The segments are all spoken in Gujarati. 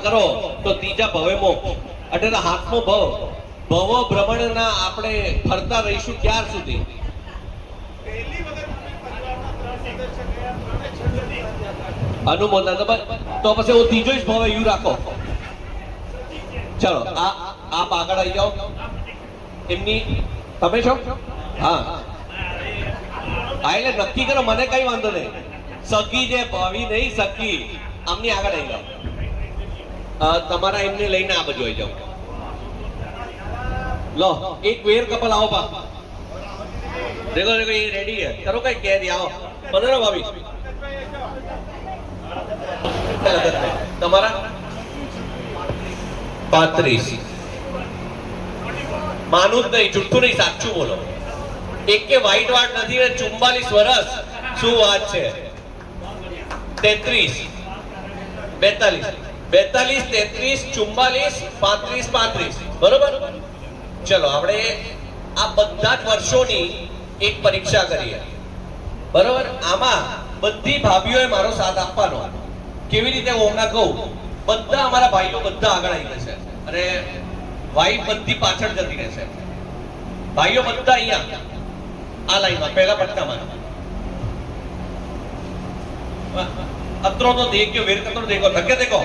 કરો તો ત્રીજા ભવે મોક્ષ એટલે હાથમો ભવ ભવ ભ્રમણના આપણે ફરતા રહીશું ક્યાર સુધી? અનુમોદન તો પછી હું ત્રીજો જ ભવ યુ રાખો. ચલો આપ આગળ આવી જાઓ. એમની તમે છો? હા એટલે નક્કી કરો, મને કઈ વાંધો નહીં. સખી જે ભાવી નહીં સખી આમની આગળ આવી જાઓ. તમારા એમને લઈને આ બાજુ આવી જાઓ. લો એક વેર કપલ આવો બા. देखो देखो ये रेडी है. करो कहीं कह दिया आओ. 15 भाभी તમારા 35 માનું જ નહીં, જુઠ્ઠું નહીં, સાચું બોલો. એક કે વ્હાઈટ વાળ નથી. 44 વર્ષ. શું વાત છે? 33 42 42 33 44 35 35 બરોબર. ચલો આપણે આ બધા જ વર્ષોની એક પરીક્ષા કરીએ. બરોબર. આમાં બધી ભાભીઓએ મારો સાથ આપવાનો. કેવી રીતે હું હમણાં કહું, બધા અમારા ભાઈઓ બધા આગળ આવી જશે અને વાઈફ બધી પાછળ જતી રહેશે. ભાઈઓ બધા અહીંયા આ લાઈનમાં પહેલા પટ્ટામાં. અત્રો તો દેખ્યો વેર કતરો દેખો ધકે દેખો.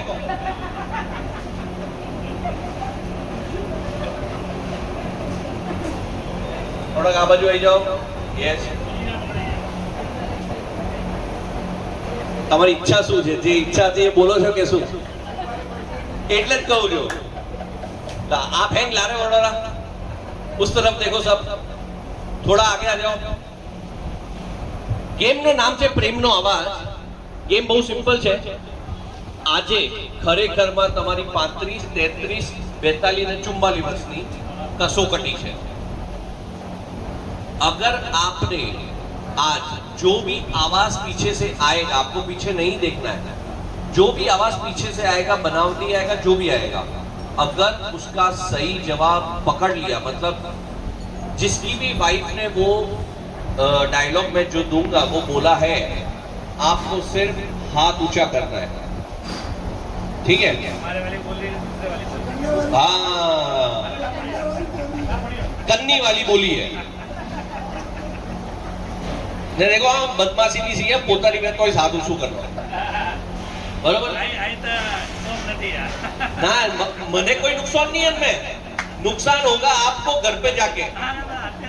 થોડાક આ બાજુ આવી જાઓ. યસ. તમારી ઈચ્છા શું છે? જે ઈચ્છા છે એ બોલો છો કે શું? એટલે જ કહું છું. आप हैं लारे वडोरा, उस तरफ देखो सब, थोड़ा आगे आ जाओ. गेम નું નામ છે પ્રેમનો અવાજ. ગેમ બહુ સિમ્પલ છે. આજે ખરેખરમાં તમારી 35 33 42 અને 44 વર્ષની કસોકટી છે. अगर आपने आज जो भी आवाज पीछे से आएगा, आपको पीछे नहीं देखना है, जो भी आवाज पीछे से आएगा, बनावटी आएगा, जो भी आएगा, अगर उसका सही जवाब पकड़ लिया, मतलब जिसकी भी वाइफ ने वो डायलॉग में जो दूंगा वो बोला है, आपको सिर्फ हाथ ऊंचा करना है. ठीक है? हाँ, कन्नी वाली बोली है ને દેખો આ બદમાશી ની છે પોતાની બેન કોઈ સાધુ શું કરવાનું. બરોબર. ના મને कोई नुकसान नहीं है इनमें. नुकसान होगा आपको घर पे जाके.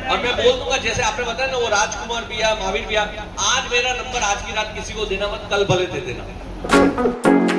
और मैं बोल दूंगा जैसे आपने बताया ना वो राजकुमार भैया, महावीर भैया, आज मेरा नंबर आज की रात किसी को देना मत, कल भले दे देना.